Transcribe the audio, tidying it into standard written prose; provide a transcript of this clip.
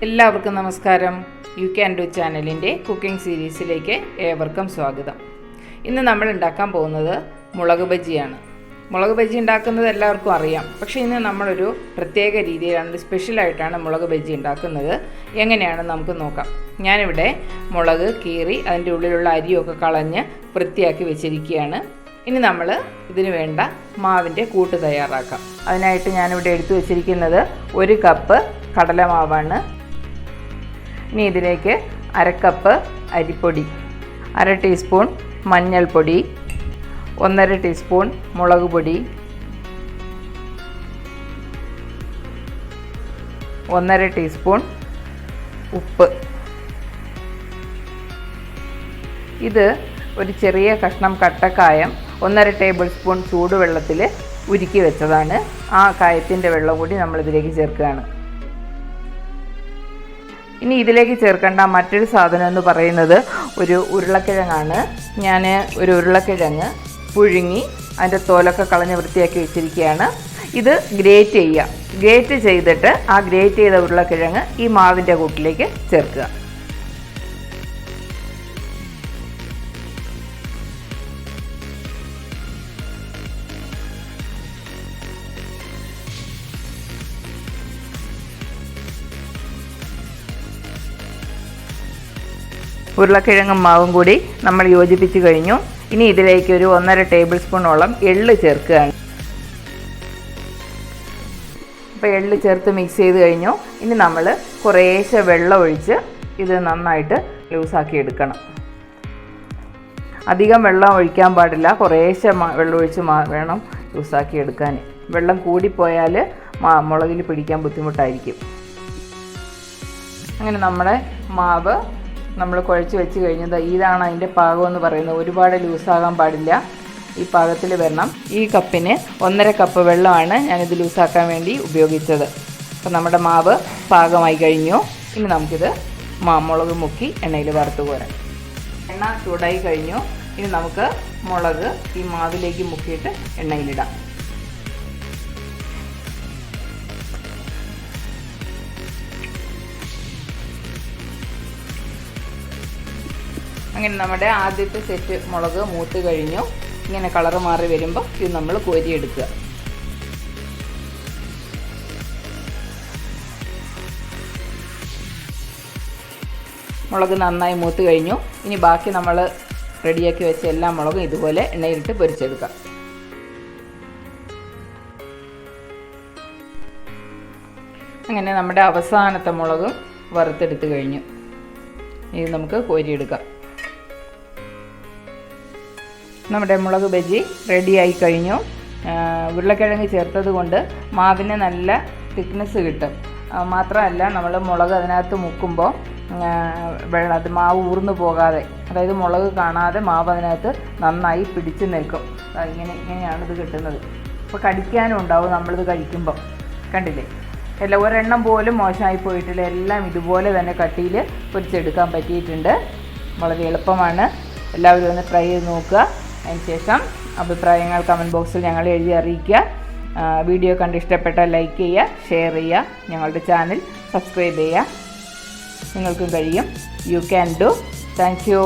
എല്ലാവർക്കും നമസ്കാരം. You can do ചാനലിൻ്റെ കുക്കിംഗ് സീരീസിലേക്ക് ഏവർക്കും സ്വാഗതം. ഇന്ന് നമ്മൾ ഉണ്ടാക്കാൻ പോകുന്നത് മുളക് ബജിയാണ്. മുളക് ബജി ഉണ്ടാക്കുന്നത് എല്ലാവർക്കും അറിയാം. പക്ഷേ ഇന്ന് നമ്മളൊരു പ്രത്യേക രീതിയിലാണ്, സ്പെഷ്യലായിട്ടാണ് മുളക് ബജി ഉണ്ടാക്കുന്നത്. എങ്ങനെയാണെന്ന് നമുക്ക് നോക്കാം. ഞാനിവിടെ മുളക് കീറി അതിൻ്റെ ഉള്ളിലുള്ള അരിയൊക്കെ കളഞ്ഞ് വൃത്തിയാക്കി വെച്ചിരിക്കുകയാണ്. ഇനി നമ്മൾ ഇതിന് വേണ്ട മാവിൻ്റെ കൂട്ട് തയ്യാറാക്കാം. അതിനായിട്ട് ഞാനിവിടെ എടുത്തു വെച്ചിരിക്കുന്നത് 1 കപ്പ് കടലമാവാണ്. ഇനി ഇതിലേക്ക് 1/2 കപ്പ് അരിപ്പൊടി, 1/2 ടീസ്പൂൺ മഞ്ഞൾപ്പൊടി, 1/2 ടീസ്പൂൺ മുളക് പൊടി, 1/2 ടീസ്പൂൺ ഉപ്പ്. ഇത് ഒരു ചെറിയ കഷ്ണം കട്ടക്കായം 1/2 ടേബിൾ സ്പൂൺ ചൂടുവെള്ളത്തിൽ ഉരുക്കി വെച്ചതാണ്. ആ കായത്തിൻ്റെ വെള്ളം കൂടി നമ്മളിതിലേക്ക് ചേർക്കുകയാണ്. ഇനി ഇതിലേക്ക് ചേർക്കേണ്ട മറ്റൊരു സാധനം എന്ന് പറയുന്നത് ഒരു ഉരുളക്കിഴങ്ങാണ്. ഞാൻ ഒരു ഉരുളക്കിഴങ്ങ് പുഴുങ്ങി അതിൻ്റെ തോലൊക്കെ കളഞ്ഞ് വൃത്തിയാക്കി വെച്ചിരിക്കുകയാണ്. ഇത് ഗ്രേറ്റ് ചെയ്തിട്ട് ആ ഗ്രേറ്റ് ചെയ്ത ഉരുളക്കിഴങ്ങ് ഈ മാവിൻ്റെ കൂട്ടിലേക്ക് ചേർക്കുക. ഉരുളക്കിഴങ്ങും മാവും കൂടി നമ്മൾ യോജിപ്പിച്ച് കഴിഞ്ഞു. ഇനി ഇതിലേക്ക് ഒരു 1/2 ടേബിൾ സ്പൂണോളം എള്ള് ചേർക്കുകയാണ്. അപ്പോൾ എള്ള് ചേർത്ത് മിക്സ് ചെയ്ത് കഴിഞ്ഞു. ഇനി നമ്മൾ കുറേശ്ശെ വെള്ളം ഒഴിച്ച് ഇത് നന്നായിട്ട് ലൂസാക്കി എടുക്കണം. അധികം വെള്ളം ഒഴിക്കാൻ പാടില്ല, കുറേശ്ശെ വെള്ളം ഒഴിച്ച് വേണം ലൂസാക്കി എടുക്കാൻ. വെള്ളം കൂടിപ്പോയാൽ മുളകിൽ പിടിക്കാൻ ബുദ്ധിമുട്ടായിരിക്കും. അങ്ങനെ നമ്മുടെ മാവ് നമ്മൾ കുഴച്ച് വെച്ച് കഴിഞ്ഞത് ഇതാണ് അതിൻ്റെ പാകം എന്ന് പറയുന്നത്. ഒരുപാട് ലൂസാകാൻ പാടില്ല, ഈ പാകത്തിൽ വരണം. ഈ കപ്പിന് 1/2 കപ്പ് വെള്ളമാണ് ഞാനിത് ലൂസാക്കാൻ വേണ്ടി ഉപയോഗിച്ചത്. അപ്പോൾ നമ്മുടെ മാവ് പാകമായി കഴിഞ്ഞു. ഇനി നമുക്കിത് മുളക് മുക്കി എണ്ണയിൽ വറുത്ത് കോരാം. എണ്ണ ചൂടായി കഴിഞ്ഞു. ഇനി നമുക്ക് മുളക് ഈ മാവിലേക്ക് മുക്കിയിട്ട് എണ്ണയിലിടാം. അങ്ങനെ നമ്മുടെ ആദ്യത്തെ സെറ്റ് മുളക് മൂത്ത് കഴിഞ്ഞു. ഇങ്ങനെ കളറ് മാറി വരുമ്പോൾ ഇത് നമ്മൾ കോരിയെടുക്കുക. മുളക് നന്നായി മൂത്ത് കഴിഞ്ഞു. ഇനി ബാക്കി നമ്മൾ റെഡിയാക്കി വെച്ച എല്ലാ മുളകും ഇതുപോലെ എണ്ണയിലിട്ട് പൊരിച്ചെടുക്കാം. അങ്ങനെ നമ്മുടെ അവസാനത്തെ മുളകും വറുത്തെടുത്ത് കഴിഞ്ഞു. ഇത് നമുക്ക് കോരിയെടുക്കാം. നമ്മുടെ മുളക് ബജി റെഡിയായി കഴിഞ്ഞു. ഉരുളക്കിഴങ്ങ് ചേർത്തത് കൊണ്ട് മാവിന് നല്ല തിക്നെസ് കിട്ടും. മാത്രമല്ല നമ്മൾ മുളക് അതിനകത്ത് മുക്കുമ്പോൾ അത് മാവ് ഊർന്നു പോകാതെ, അതായത് മുളക് കാണാതെ മാവ് അതിനകത്ത് നന്നായി പിടിച്ച് നിൽക്കും. ഇങ്ങനെയാണ് ഇത് കിട്ടുന്നത്. അപ്പോൾ കടിക്കാനും ഉണ്ടാവും നമ്മളിത് കഴിക്കുമ്പോൾ. കണ്ടില്ലേ, ഒരെണ്ണം പോലും മോശമായി പോയിട്ടില്ല. എല്ലാം ഇതുപോലെ തന്നെ കട്ടിയിൽ പൊരിച്ചെടുക്കാൻ പറ്റിയിട്ടുണ്ട്. വളരെ എളുപ്പമാണ്. എല്ലാവരും ഒന്ന് ട്രൈ ചെയ്ത് നോക്കുക. അതിനുശേഷം അഭിപ്രായങ്ങൾ കമൻറ്റ് ബോക്സിൽ ഞങ്ങളെ എഴുതി അറിയിക്കുക. വീഡിയോ കണ്ട് ഇഷ്ടപ്പെട്ടാൽ ലൈക്ക് ചെയ്യുക, ഷെയർ ചെയ്യുക, ഞങ്ങളുടെ ചാനൽ സബ്സ്ക്രൈബ് ചെയ്യുക. നിങ്ങൾക്കും കഴിയും. You can do. Thank you.